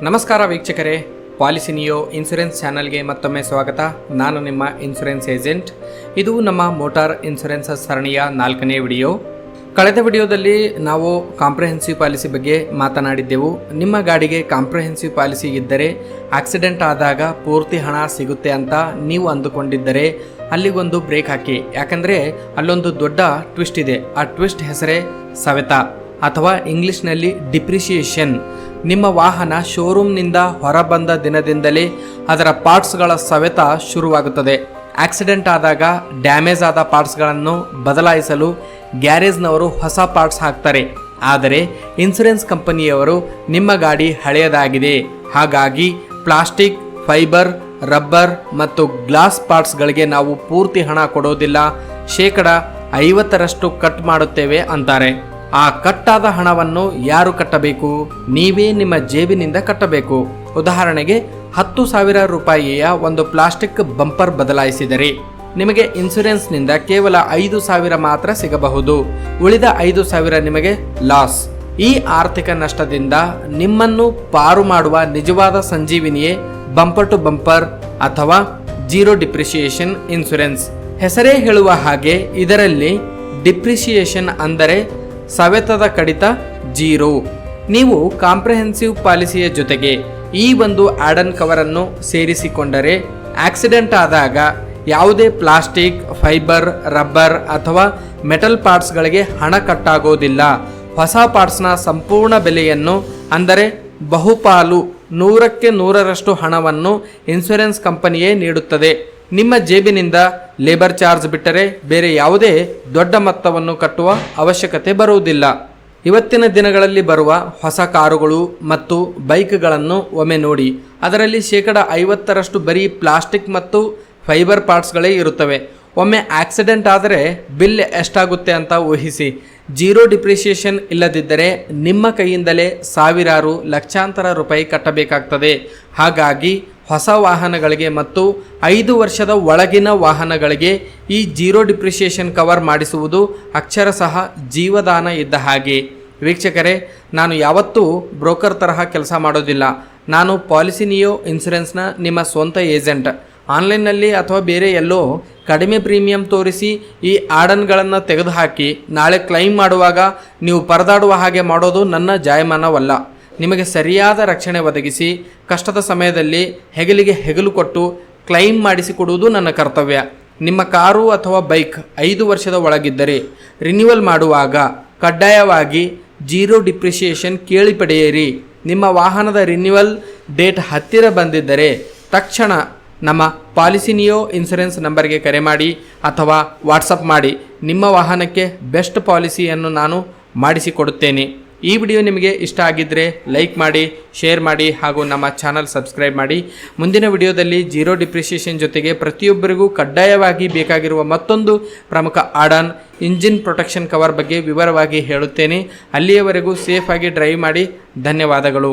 ನಮಸ್ಕಾರ ವೀಕ್ಷಕರೇ, policy neo insurance ಚಾನಲ್ಗೆ ಮತ್ತೊಮ್ಮೆ ಸ್ವಾಗತ. ನಾನು ನಿಮ್ಮ ಇನ್ಶೂರೆನ್ಸ್ ಏಜೆಂಟ್. ಇದು ನಮ್ಮ ಮೋಟಾರ್ ಇನ್ಶೂರೆನ್ಸ್ ಸರಣಿಯ 4ನೇ ವಿಡಿಯೋ. ಕಳೆದ ವಿಡಿಯೋದಲ್ಲಿ ನಾವು ಕಾಂಪ್ರಿಹೆನ್ಸಿವ್ ಪಾಲಿಸಿ ಬಗ್ಗೆ ಮಾತನಾಡಿದ್ದೆವು. ನಿಮ್ಮ ಗಾಡಿಗೆ ಕಾಂಪ್ರಿಹೆನ್ಸಿವ್ ಪಾಲಿಸಿ ಇದ್ದರೆ ಆಕ್ಸಿಡೆಂಟ್ ಆದಾಗ ಪೂರ್ತಿ ಹಣ ಸಿಗುತ್ತೆ ಅಂತ ನೀವು ಅಂದುಕೊಂಡಿದ್ದರೆ ಅಲ್ಲಿಗೊಂದು ಬ್ರೇಕ್ ಹಾಕಿ. ಯಾಕಂದರೆ ಅಲ್ಲೊಂದು ದೊಡ್ಡ ಟ್ವಿಸ್ಟ್ ಇದೆ. ಆ ಟ್ವಿಸ್ಟ್ ಹೆಸರೇ ಸವೆತ ಅಥವಾ ಇಂಗ್ಲಿಷ್ನಲ್ಲಿ ಡಿಪ್ರಿಸಿಯೇಷನ್. ನಿಮ್ಮ ವಾಹನ ಶೋರೂಮ್ನಿಂದ ಹೊರಬಂದ ದಿನದಿಂದಲೇ ಅದರ ಪಾರ್ಟ್ಸ್ಗಳ ಸವೆತ ಶುರುವಾಗುತ್ತದೆ. ಆಕ್ಸಿಡೆಂಟ್ ಆದಾಗ ಡ್ಯಾಮೇಜ್ ಆದ ಪಾರ್ಟ್ಸ್ಗಳನ್ನು ಬದಲಾಯಿಸಲು ಗ್ಯಾರೇಜ್ನವರು ಹೊಸ ಪಾರ್ಟ್ಸ್ ಹಾಕ್ತಾರೆ. ಆದರೆ ಇನ್ಶೂರೆನ್ಸ್ ಕಂಪನಿಯವರು ನಿಮ್ಮ ಗಾಡಿ ಹಳೆಯದಾಗಿದೆ, ಹಾಗಾಗಿ ಪ್ಲಾಸ್ಟಿಕ್, ಫೈಬರ್, ರಬ್ಬರ್ ಮತ್ತು ಗ್ಲಾಸ್ ಪಾರ್ಟ್ಸ್ಗಳಿಗೆ ನಾವು ಪೂರ್ತಿ ಹಣ ಕೊಡೋದಿಲ್ಲ, ಶೇಕಡ 50% ಕಟ್ ಮಾಡುತ್ತೇವೆ ಅಂತಾರೆ. ಆ ಕಟ್ಟಾದ ಹಣವನ್ನು ಯಾರು ಕಟ್ಟಬೇಕು? ನೀವೇ ನಿಮ್ಮ ಜೇಬಿನಿಂದ ಕಟ್ಟಬೇಕು. ಉದಾಹರಣೆಗೆ 10,000 ರೂಪಾಯಿಯ ಒಂದು ಪ್ಲಾಸ್ಟಿಕ್ ಬಂಪರ್ ಬದಲಾಯಿಸಿದರೆ ನಿಮಗೆ ಇನ್ಶೂರೆನ್ಸ್ನಿಂದ ಕೇವಲ 5,000 ಮಾತ್ರ ಸಿಗಬಹುದು. ಉಳಿದ 5,000 ನಿಮಗೆ ಲಾಸ್. ಈ ಆರ್ಥಿಕ ನಷ್ಟದಿಂದ ನಿಮ್ಮನ್ನು ಪಾರು ಮಾಡುವ ನಿಜವಾದ ಸಂಜೀವಿನಿಯೇ ಬಂಪರ್ ಟು ಬಂಪರ್ ಅಥವಾ ಜೀರೋ ಡಿಪ್ರಿಸಿಯೇಷನ್ ಇನ್ಶೂರೆನ್ಸ್. ಹೆಸರೇ ಹೇಳುವ ಹಾಗೆ ಇದರಲ್ಲಿ ಡಿಪ್ರಿಸಿಯೇಷನ್ ಅಂದರೆ ಸವೆತದ ಕಡಿತ ಜೀರೋ. ನೀವು ಕಾಂಪ್ರಿಹೆನ್ಸಿವ್ ಪಾಲಿಸಿಯ ಜೊತೆಗೆ ಈ ಒಂದು ಆಡನ್ ಕವರನ್ನು ಸೇರಿಸಿಕೊಂಡರೆ ಆಕ್ಸಿಡೆಂಟ್ ಆದಾಗ ಯಾವುದೇ ಪ್ಲಾಸ್ಟಿಕ್, ಫೈಬರ್, ರಬ್ಬರ್ ಅಥವಾ ಮೆಟಲ್ ಪಾರ್ಟ್ಸ್ಗಳಿಗೆ ಹಣ ಕಟ್ಟಾಗೋದಿಲ್ಲ. ಹೊಸ ಪಾರ್ಟ್ಸ್ನ ಸಂಪೂರ್ಣ ಬೆಲೆಯನ್ನು ಅಂದರೆ ಬಹುಪಾಲು 100ಕ್ಕೆ 100ರಷ್ಟು ಹಣವನ್ನು ಇನ್ಶೂರೆನ್ಸ್ ಕಂಪನಿಯೇ ನೀಡುತ್ತದೆ. ನಿಮ್ಮ ಜೇಬಿನಿಂದ ಲೇಬರ್ ಚಾರ್ಜ್ ಬಿಟ್ಟರೆ ಬೇರೆ ಯಾವುದೇ ದೊಡ್ಡ ಮೊತ್ತವನ್ನು ಕಟ್ಟುವ ಅವಶ್ಯಕತೆ ಬರುವುದಿಲ್ಲ. ಇವತ್ತಿನ ದಿನಗಳಲ್ಲಿ ಬರುವ ಹೊಸ ಕಾರುಗಳು ಮತ್ತು ಬೈಕ್ಗಳನ್ನು ಒಮ್ಮೆ ನೋಡಿ. ಅದರಲ್ಲಿ ಶೇಕಡ 50ರಷ್ಟು ಬರೀ ಪ್ಲಾಸ್ಟಿಕ್ ಮತ್ತು ಫೈಬರ್ ಪಾರ್ಟ್ಸ್ಗಳೇ ಇರುತ್ತವೆ. ಒಮ್ಮೆ ಆಕ್ಸಿಡೆಂಟ್ ಆದರೆ ಬಿಲ್ ಎಷ್ಟಾಗುತ್ತೆ ಅಂತ ಊಹಿಸಿ. ಜೀರೋ ಡಿಪ್ರಿಸಿಯೇಷನ್ ಇಲ್ಲದಿದ್ದರೆ ನಿಮ್ಮ ಕೈಯಿಂದಲೇ ಸಾವಿರಾರು ಲಕ್ಷಾಂತರ ರೂಪಾಯಿ ಕಟ್ಟಬೇಕಾಗ್ತದೆ. ಹಾಗಾಗಿ ಹೊಸ ವಾಹನಗಳಿಗೆ ಮತ್ತು 5 ವರ್ಷದ ಒಳಗಿನ ವಾಹನಗಳಿಗೆ ಈ ಜೀರೋ ಡಿಪ್ರಿಸಿಯೇಷನ್ ಕವರ್ ಮಾಡಿಸುವುದು ಅಕ್ಷರಶಃ ಜೀವದಾನ ಇದ್ದ ಹಾಗೆ. ವೀಕ್ಷಕರೇ, ನಾನು ಯಾವತ್ತೂ ಬ್ರೋಕರ್ ತರಹ ಕೆಲಸ ಮಾಡೋದಿಲ್ಲ. ನಾನು ಪಾಲಿಸಿ ನಿಯೋ ಇನ್ಶೂರೆನ್ಸ್ನ ನಿಮ್ಮ ಸ್ವಂತ ಏಜೆಂಟ್. ಆನ್ಲೈನ್ನಲ್ಲಿ ಅಥವಾ ಬೇರೆ ಎಲ್ಲೋ ಕಡಿಮೆ ಪ್ರೀಮಿಯಂ ತೋರಿಸಿ ಈ ಆಡನ್ಗಳನ್ನು ತೆಗೆದುಹಾಕಿ ನಾಳೆ ಕ್ಲೈಮ್ ಮಾಡುವಾಗ ನೀವು ಪರದಾಡುವ ಹಾಗೆ ಮಾಡೋದು ನನ್ನ ಜಾಯಮಾನವಲ್ಲ. ನಿಮಗೆ ಸರಿಯಾದ ರಕ್ಷಣೆ ಒದಗಿಸಿ ಕಷ್ಟದ ಸಮಯದಲ್ಲಿ ಹೆಗಲಿಗೆ ಹೆಗಲು ಕೊಟ್ಟು ಕ್ಲೈಮ್ ಮಾಡಿಸಿಕೊಡುವುದು ನನ್ನ ಕರ್ತವ್ಯ. ನಿಮ್ಮ ಕಾರು ಅಥವಾ ಬೈಕ್ 5 ವರ್ಷದ ಒಳಗಿದ್ದರೆ ರಿನ್ಯೂವಲ್ ಮಾಡುವಾಗ ಕಡ್ಡಾಯವಾಗಿ ಜೀರೋ ಡಿಪ್ರಿಸಿಯೇಷನ್ ಕೇಳಿ ಪಡೆಯಿರಿ. ನಿಮ್ಮ ವಾಹನದ ರಿನ್ಯೂವಲ್ ಡೇಟ್ ಹತ್ತಿರ ಬಂದಿದ್ದರೆ ತಕ್ಷಣ ನಮ್ಮ ಪಾಲಿಸಿ ನಿಯೋ ಇನ್ಶೂರೆನ್ಸ್ ನಂಬರ್ಗೆ ಕರೆ ಮಾಡಿ ಅಥವಾ ವಾಟ್ಸಪ್ ಮಾಡಿ. ನಿಮ್ಮ ವಾಹನಕ್ಕೆ ಬೆಸ್ಟ್ ಪಾಲಿಸಿಯನ್ನು ನಾನು ಮಾಡಿಸಿಕೊಡುತ್ತೇನೆ. ಈ ವಿಡಿಯೋ ನಿಮಗೆ ಇಷ್ಟ ಆಗಿದ್ದರೆ ಲೈಕ್ ಮಾಡಿ, ಶೇರ್ ಮಾಡಿ ಹಾಗೂ ನಮ್ಮ ಚಾನಲ್ ಸಬ್ಸ್ಕ್ರೈಬ್ ಮಾಡಿ. ಮುಂದಿನ ವಿಡಿಯೋದಲ್ಲಿ ಜೀರೋ ಡಿಪ್ರಿಸಿಯೇಷನ್ ಜೊತೆಗೆ ಪ್ರತಿಯೊಬ್ಬರಿಗೂ ಕಡ್ಡಾಯವಾಗಿ ಬೇಕಾಗಿರುವ ಮತ್ತೊಂದು ಪ್ರಮುಖ ಆಡಾನ್ ಇಂಜಿನ್ ಪ್ರೊಟೆಕ್ಷನ್ ಕವರ್ ಬಗ್ಗೆ ವಿವರವಾಗಿ ಹೇಳುತ್ತೇನೆ. ಅಲ್ಲಿಯವರೆಗೂ ಸೇಫಾಗಿ ಡ್ರೈವ್ ಮಾಡಿ. ಧನ್ಯವಾದಗಳು.